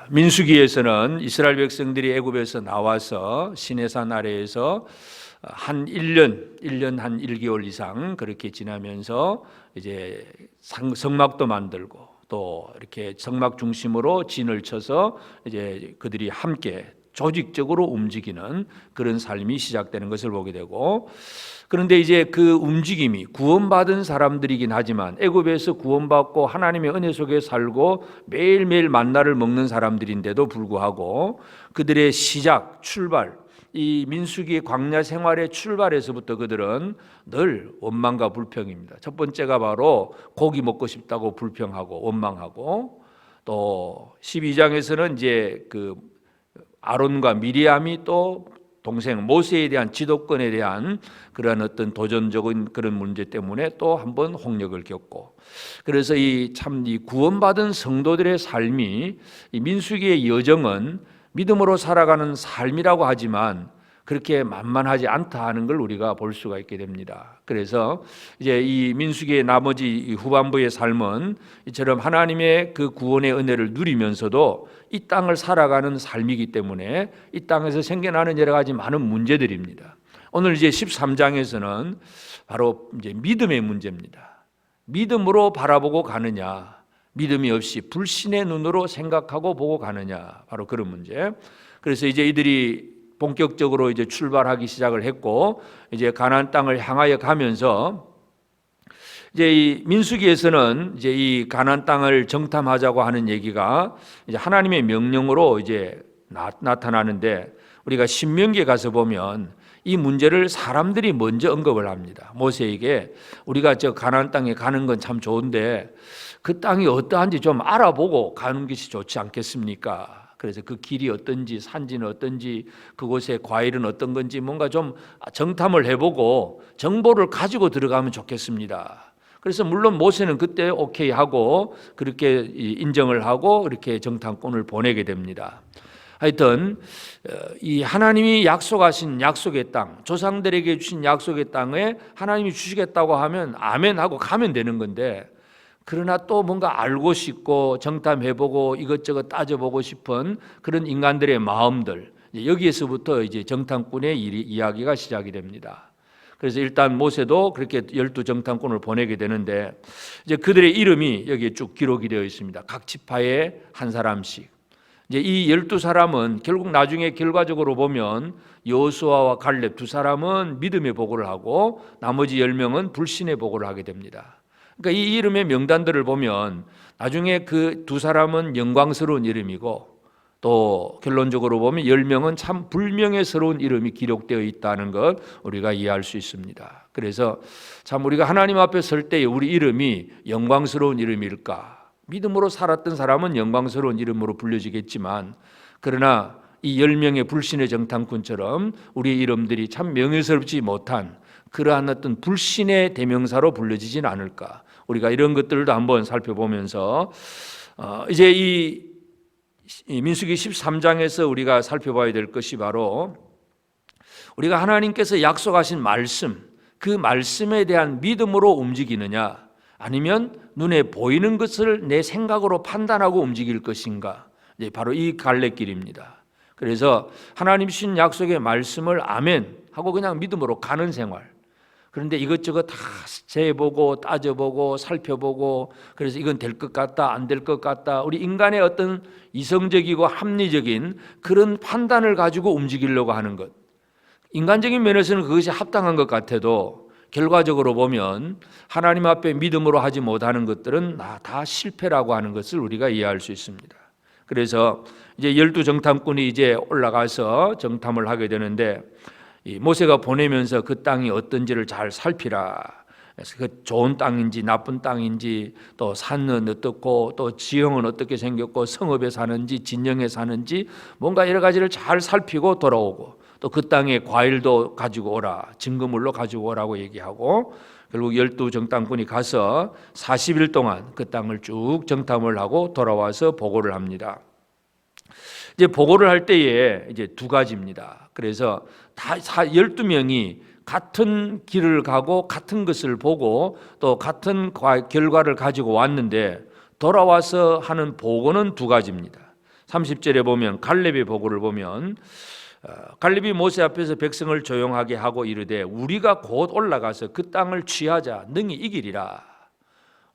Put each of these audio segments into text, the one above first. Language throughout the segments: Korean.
민수기에서는 이스라엘 백성들이 애굽에서 나와서 시내산 아래에서 한 1년 한 1개월 이상 그렇게 지나면서 이제 성막도 만들고 또 이렇게 성막 중심으로 진을 쳐서 이제 그들이 함께 조직적으로 움직이는 그런 삶이 시작되는 것을 보게 되고, 그런데 이제 그 움직임이 구원받은 사람들이긴 하지만 애굽에서 구원받고 하나님의 은혜 속에 살고 매일매일 만나를 먹는 사람들인데도 불구하고 그들의 시작, 출발, 이 민수기의 광야 생활의 출발에서부터 그들은 늘 원망과 불평입니다. 첫 번째가 바로 고기 먹고 싶다고 불평하고 원망하고, 또 12장에서는 이제 그 아론과 미리암이 또 동생 모세에 대한 지도권에 대한 그런 어떤 도전적인 그런 문제 때문에 또 한 번 홍역을 겪고, 그래서 이 구원받은 성도들의 삶이 이 민수기의 여정은 믿음으로 살아가는 삶이라고 하지만 그렇게 만만하지 않다 하는 걸 우리가 볼 수가 있게 됩니다. 그래서 이제 이 민수기의 나머지 후반부의 삶은 이처럼 하나님의 그 구원의 은혜를 누리면서도 이 땅을 살아가는 삶이기 때문에 이 땅에서 생겨나는 여러 가지 많은 문제들입니다. 오늘 이제 13장에서는 바로 이제 믿음의 문제입니다. 믿음으로 바라보고 가느냐, 믿음이 없이 불신의 눈으로 생각하고 보고 가느냐, 바로 그런 문제. 그래서 이제 이들이 본격적으로 이제 출발하기 시작을 했고, 이제 가나안 땅을 향하여 가면서 이제 이 민수기에서는 이제 이 가나안 땅을 정탐하자고 하는 얘기가 이제 하나님의 명령으로 이제 나타나는데, 우리가 신명기에 가서 보면 이 문제를 사람들이 먼저 언급을 합니다. 모세에게 우리가 저 가나안 땅에 가는 건 참 좋은데 그 땅이 어떠한지 좀 알아보고 가는 것이 좋지 않겠습니까? 그래서 그 길이 어떤지, 산지는 어떤지, 그곳의 과일은 어떤 건지 뭔가 좀 정탐을 해보고 정보를 가지고 들어가면 좋겠습니다. 그래서 물론 모세는 그때 오케이 하고 그렇게 인정을 하고 이렇게 정탐꾼을 보내게 됩니다. 하여튼 이 하나님이 약속하신 약속의 땅, 조상들에게 주신 약속의 땅에 하나님이 주시겠다고 하면 아멘 하고 가면 되는 건데, 그러나 또 뭔가 알고 싶고 정탐해보고 이것저것 따져보고 싶은 그런 인간들의 마음들, 여기에서부터 이제 정탐꾼의 이야기가 시작이 됩니다. 그래서 일단 모세도 그렇게 12정탐꾼을 보내게 되는데, 이제 그들의 이름이 여기에 쭉 기록이 되어 있습니다. 각 지파에 한 사람씩. 이제 이 12사람은 결국 나중에 결과적으로 보면 여호수아와 갈렙 두 사람은 믿음의 보고를 하고 나머지 10명은 불신의 보고를 하게 됩니다. 그러니까 이 이름의 명단들을 보면 나중에 그 두 사람은 영광스러운 이름이고, 또 결론적으로 보면 10명은 참 불명예스러운 이름이 기록되어 있다는 것 우리가 이해할 수 있습니다. 그래서 참 우리가 하나님 앞에 설 때 우리 이름이 영광스러운 이름일까? 믿음으로 살았던 사람은 영광스러운 이름으로 불려지겠지만, 그러나 이 10명의 불신의 정탐꾼처럼 우리의 이름들이 참 명예스럽지 못한 그러한 어떤 불신의 대명사로 불려지진 않을까? 우리가 이런 것들도 한번 살펴보면서 이제 이 민수기 13장에서 우리가 살펴봐야 될 것이 바로 우리가 하나님께서 약속하신 말씀, 그 말씀에 대한 믿음으로 움직이느냐, 아니면 눈에 보이는 것을 내 생각으로 판단하고 움직일 것인가, 바로 이 갈래길입니다. 그래서 하나님 주신 약속의 말씀을 아멘 하고 그냥 믿음으로 가는 생활. 그런데 이것저것 다 재보고 따져보고 살펴보고, 그래서 이건 될 것 같다 안 될 것 같다, 우리 인간의 어떤 이성적이고 합리적인 그런 판단을 가지고 움직이려고 하는 것, 인간적인 면에서는 그것이 합당한 것 같아도 결과적으로 보면 하나님 앞에 믿음으로 하지 못하는 것들은 다 실패라고 하는 것을 우리가 이해할 수 있습니다. 그래서 이제 12정탐꾼이 이제 올라가서 정탐을 하게 되는데, 이 모세가 보내면서 그 땅이 어떤지를 잘 살피라. 그래서 그 좋은 땅인지 나쁜 땅인지, 또 산은 어떻고 또 지형은 어떻게 생겼고 성읍에 사는지 진영에 사는지 뭔가 여러 가지를 잘 살피고 돌아오고, 또 그 땅에 과일도 가지고 오라, 증거물로 가지고 오라고 얘기하고, 결국 12정탐꾼이 가서 40일 동안 그 땅을 쭉 정탐을 하고 돌아와서 보고를 합니다. 이제 보고를 할 때에 이제 두 가지입니다. 그래서 다 12명이 같은 길을 가고 같은 것을 보고 또 같은 결과를 가지고 왔는데, 돌아와서 하는 보고는 두 가지입니다. 30절에 보면 갈렙의 보고를 보면 갈렙이 모세 앞에서 백성을 조용하게 하고 이르되 우리가 곧 올라가서 그 땅을 취하자 능히 이기리라.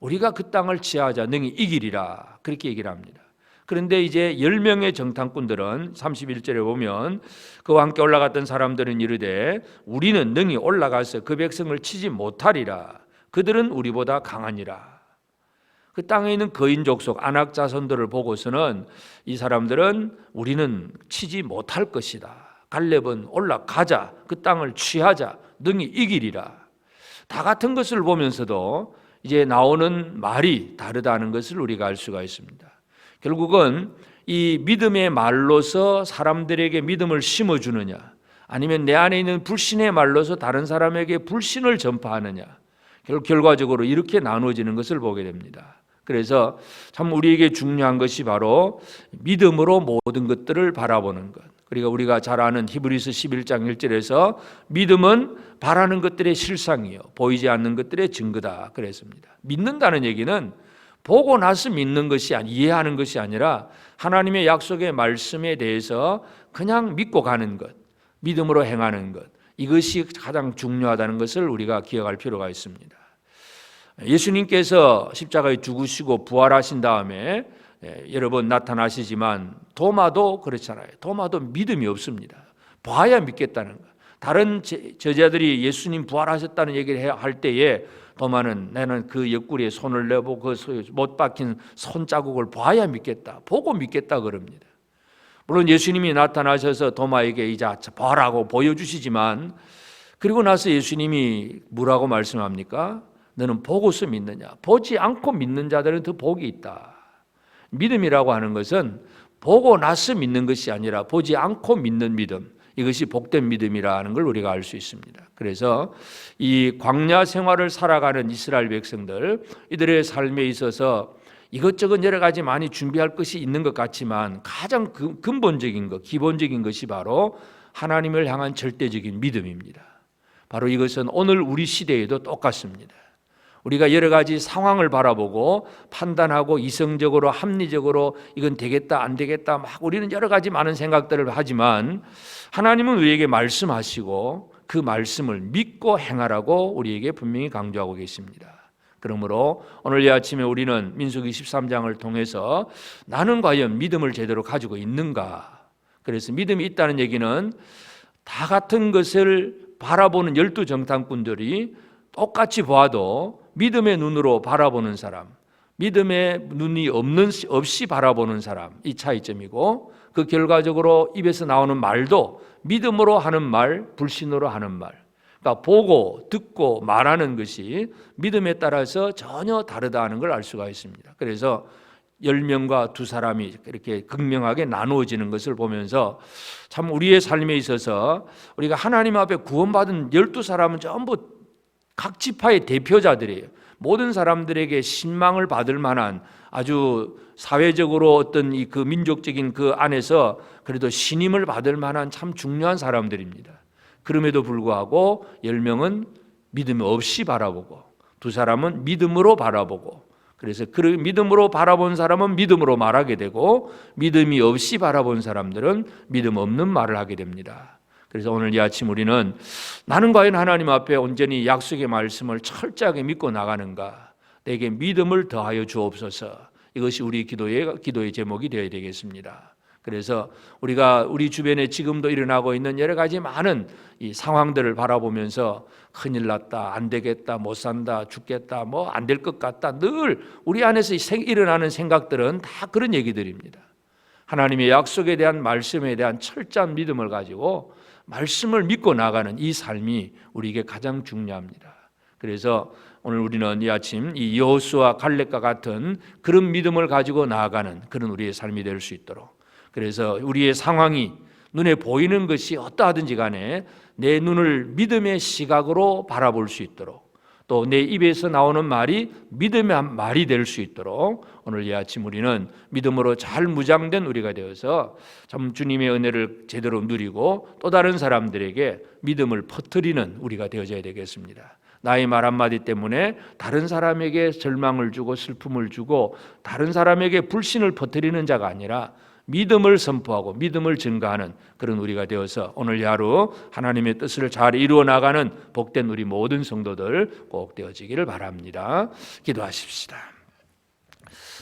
우리가 그 땅을 취하자 능히 이기리라. 그렇게 얘기를 합니다. 그런데 이제 10명의 정탐꾼들은 31절에 보면 그와 함께 올라갔던 사람들은 이르되 우리는 능히 올라가서 그 백성을 치지 못하리라. 그들은 우리보다 강하니라. 그 땅에 있는 거인 족속 아낙 자손들을 보고서는 이 사람들은 우리는 치지 못할 것이다. 갈렙은 올라가자. 그 땅을 취하자. 능히 이기리라. 다 같은 것을 보면서도 이제 나오는 말이 다르다는 것을 우리가 알 수가 있습니다. 결국은 이 믿음의 말로서 사람들에게 믿음을 심어주느냐, 아니면 내 안에 있는 불신의 말로서 다른 사람에게 불신을 전파하느냐, 결과적으로 이렇게 나누어지는 것을 보게 됩니다. 그래서 참 우리에게 중요한 것이 바로 믿음으로 모든 것들을 바라보는 것. 그리고 우리가 잘 아는 히브리서 11장 1절에서 믿음은 바라는 것들의 실상이요 보이지 않는 것들의 증거다 그랬습니다. 믿는다는 얘기는 보고 나서 믿는 것이 이해하는 것이 아니라 하나님의 약속의 말씀에 대해서 그냥 믿고 가는 것, 믿음으로 행하는 것, 이것이 가장 중요하다는 것을 우리가 기억할 필요가 있습니다. 예수님께서 십자가에 죽으시고 부활하신 다음에 여러 번 나타나시지만 도마도 그렇잖아요. 도마도 믿음이 없습니다. 봐야 믿겠다는 것. 다른 제자들이 예수님 부활하셨다는 얘기를 할 때에 도마는 나는 그 옆구리에 손을 내보고 그 못 박힌 손자국을 봐야 믿겠다. 보고 믿겠다 그럽니다. 물론 예수님이 나타나셔서 도마에게 이제 보라고 보여주시지만 그리고 나서 예수님이 뭐라고 말씀합니까? 너는 보고서 믿느냐? 보지 않고 믿는 자들은 더 복이 있다. 믿음이라고 하는 것은 보고 나서 믿는 것이 아니라 보지 않고 믿는 믿음, 이것이 복된 믿음이라는 걸 우리가 알 수 있습니다. 그래서 이 광야 생활을 살아가는 이스라엘 백성들, 이들의 삶에 있어서 이것저것 여러 가지 많이 준비할 것이 있는 것 같지만 가장 근본적인 것, 기본적인 것이 바로 하나님을 향한 절대적인 믿음입니다. 바로 이것은 오늘 우리 시대에도 똑같습니다. 우리가 여러 가지 상황을 바라보고 판단하고 이성적으로 합리적으로 이건 되겠다 안 되겠다 막 우리는 여러 가지 많은 생각들을 하지만 하나님은 우리에게 말씀하시고 그 말씀을 믿고 행하라고 우리에게 분명히 강조하고 계십니다. 그러므로 오늘 이 아침에 우리는 민수기 13장을 통해서 나는 과연 믿음을 제대로 가지고 있는가? 그래서 믿음이 있다는 얘기는 다 같은 것을 바라보는 12 정탐꾼들이 똑같이 보아도 믿음의 눈으로 바라보는 사람, 믿음의 눈이 없이 바라보는 사람, 이 차이점이고 그 결과적으로 입에서 나오는 말도 믿음으로 하는 말, 불신으로 하는 말, 그러니까 보고 듣고 말하는 것이 믿음에 따라서 전혀 다르다는 걸 알 수가 있습니다. 그래서 10명과 2사람이 이렇게 극명하게 나누어지는 것을 보면서 참 우리의 삶에 있어서 우리가 하나님 앞에 구원받은 12사람은 전부 각 지파의 대표자들이에요. 모든 사람들에게 신망을 받을 만한 아주 사회적으로 어떤 그 민족적인 그 안에서 그래도 신임을 받을 만한 참 중요한 사람들입니다. 그럼에도 불구하고 10명은 믿음 없이 바라보고 2사람은 믿음으로 바라보고, 그래서 그 믿음으로 바라본 사람은 믿음으로 말하게 되고 믿음이 없이 바라본 사람들은 믿음 없는 말을 하게 됩니다. 그래서 오늘 이 아침 우리는 나는 과연 하나님 앞에 온전히 약속의 말씀을 철저하게 믿고 나가는가? 내게 믿음을 더하여 주옵소서. 이것이 우리 기도의 제목이 되어야 되겠습니다. 그래서 우리가 우리 주변에 지금도 일어나고 있는 여러 가지 많은 이 상황들을 바라보면서 큰일 났다, 안 되겠다, 못 산다, 죽겠다, 뭐 안 될 것 같다, 늘 우리 안에서 일어나는 생각들은 다 그런 얘기들입니다. 하나님의 약속에 대한 말씀에 대한 철저한 믿음을 가지고 말씀을 믿고 나가는 이 삶이 우리에게 가장 중요합니다. 그래서 오늘 우리는 이 아침 이 여호수아 갈렙과 같은 그런 믿음을 가지고 나아가는 그런 우리의 삶이 될 수 있도록, 그래서 우리의 상황이 눈에 보이는 것이 어떠하든지 간에 내 눈을 믿음의 시각으로 바라볼 수 있도록, 또 내 입에서 나오는 말이 믿음의 말이 될 수 있도록 오늘 이 아침 우리는 믿음으로 잘 무장된 우리가 되어서 참 주님의 은혜를 제대로 누리고 또 다른 사람들에게 믿음을 퍼뜨리는 우리가 되어져야 되겠습니다. 나의 말 한마디 때문에 다른 사람에게 절망을 주고 슬픔을 주고 다른 사람에게 불신을 퍼뜨리는 자가 아니라 믿음을 선포하고 믿음을 증가하는 그런 우리가 되어서 오늘 하루 하나님의 뜻을 잘 이루어 나가는 복된 우리 모든 성도들 꼭 되어지기를 바랍니다. 기도하십시다.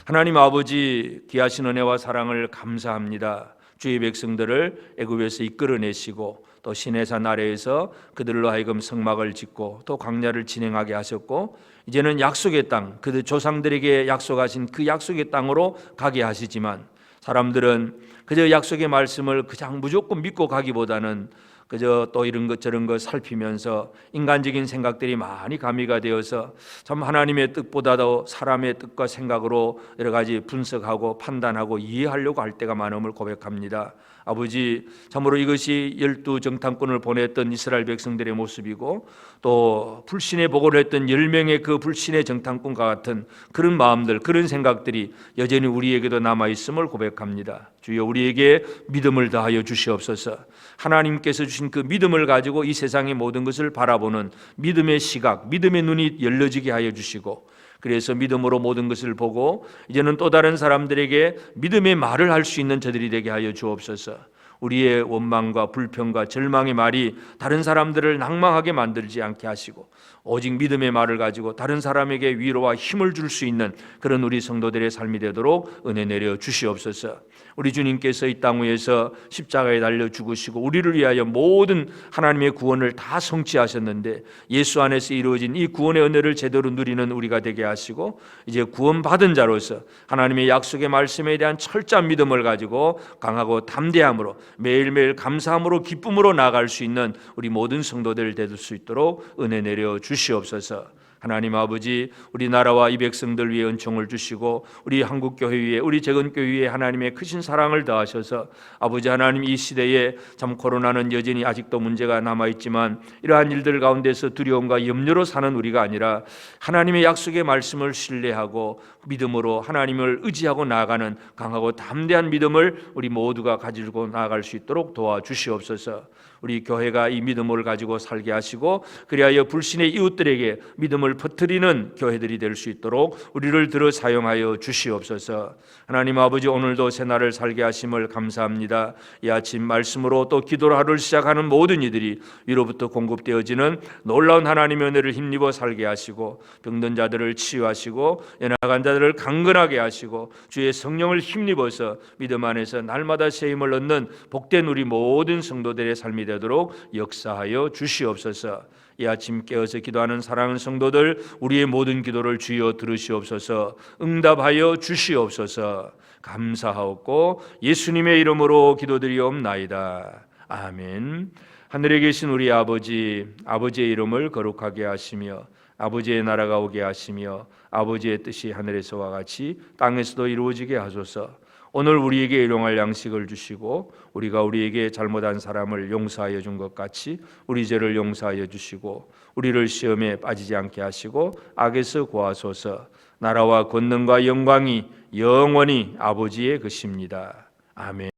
하나님 아버지, 귀하신 은혜와 사랑을 감사합니다. 주의 백성들을 애굽에서 이끌어내시고 또 시내산 아래에서 그들로 하여금 성막을 짓고 또 광야를 진행하게 하셨고 이제는 약속의 땅, 그들 조상들에게 약속하신 그 약속의 땅으로 가게 하시지만 사람들은 그저 약속의 말씀을 그냥 무조건 믿고 가기보다는 그저 또 이런 것 저런 것 살피면서 인간적인 생각들이 많이 가미가 되어서 참 하나님의 뜻보다도 사람의 뜻과 생각으로 여러 가지 분석하고 판단하고 이해하려고 할 때가 많음을 고백합니다. 아버지, 참으로 이것이 12정탐꾼을 보냈던 이스라엘 백성들의 모습이고 또 불신의 보고를 했던 10명의 그 불신의 정탐꾼과 같은 그런 마음들, 그런 생각들이 여전히 우리에게도 남아있음을 고백합니다. 주여, 우리에게 믿음을 다하여 주시옵소서. 하나님께서 주신 그 믿음을 가지고 이 세상의 모든 것을 바라보는 믿음의 시각, 믿음의 눈이 열려지게 하여 주시고 그래서 믿음으로 모든 것을 보고 이제는 또 다른 사람들에게 믿음의 말을 할 수 있는 저들이 되게 하여 주옵소서. 우리의 원망과 불평과 절망의 말이 다른 사람들을 낭망하게 만들지 않게 하시고 오직 믿음의 말을 가지고 다른 사람에게 위로와 힘을 줄 수 있는 그런 우리 성도들의 삶이 되도록 은혜 내려 주시옵소서. 우리 주님께서 이 땅 위에서 십자가에 달려 죽으시고 우리를 위하여 모든 하나님의 구원을 다 성취하셨는데 예수 안에서 이루어진 이 구원의 은혜를 제대로 누리는 우리가 되게 하시고 이제 구원받은 자로서 하나님의 약속의 말씀에 대한 철저한 믿음을 가지고 강하고 담대함으로 매일매일 감사함으로 기쁨으로 나아갈 수 있는 우리 모든 성도들 될 수 있도록 은혜 내려 주시옵소서. 하나님 아버지, 우리나라와 이 백성들 위해 은총을 주시고 우리 한국교회 위에 우리 재건교회 위에 하나님의 크신 사랑을 더하셔서 아버지 하나님, 이 시대에 참 코로나는 여전히 아직도 문제가 남아있지만 이러한 일들 가운데서 두려움과 염려로 사는 우리가 아니라 하나님의 약속의 말씀을 신뢰하고 믿음으로 하나님을 의지하고 나아가는 강하고 담대한 믿음을 우리 모두가 가지고 나아갈 수 있도록 도와주시옵소서. 우리 교회가 이 믿음을 가지고 살게 하시고 그리하여 불신의 이웃들에게 믿음을 퍼뜨리는 교회들이 될 수 있도록 우리를 들어 사용하여 주시옵소서. 하나님 아버지, 오늘도 새날을 살게 하심을 감사합니다. 이 아침 말씀으로 또 기도로 하루를 시작하는 모든 이들이 위로부터 공급되어지는 놀라운 하나님의 은혜를 힘입어 살게 하시고 병든 자들을 치유하시고 연약한 자들을 강건하게 하시고 주의 성령을 힘입어서 믿음 안에서 날마다 새 힘을 얻는 복된 우리 모든 성도들의 삶이 되도록 역사하여 주시옵소서. 이 아침 깨어서 기도하는 사랑하는 성도들, 우리의 모든 기도를 주여 들으시옵소서. 응답하여 주시옵소서. 감사하옵고 예수님의 이름으로 기도드리옵나이다. 아멘. 하늘에 계신 우리 아버지, 아버지의 이름을 거룩하게 하시며 아버지의 나라가 오게 하시며 아버지의 뜻이 하늘에서와 같이 땅에서도 이루어지게 하소서. 오늘 우리에게 일용할 양식을 주시고 우리가 우리에게 잘못한 사람을 용서하여 준 것 같이 우리 죄를 용서하여 주시고 우리를 시험에 빠지지 않게 하시고 악에서 구하소서. 나라와 권능과 영광이 영원히 아버지의 것입니다. 아멘.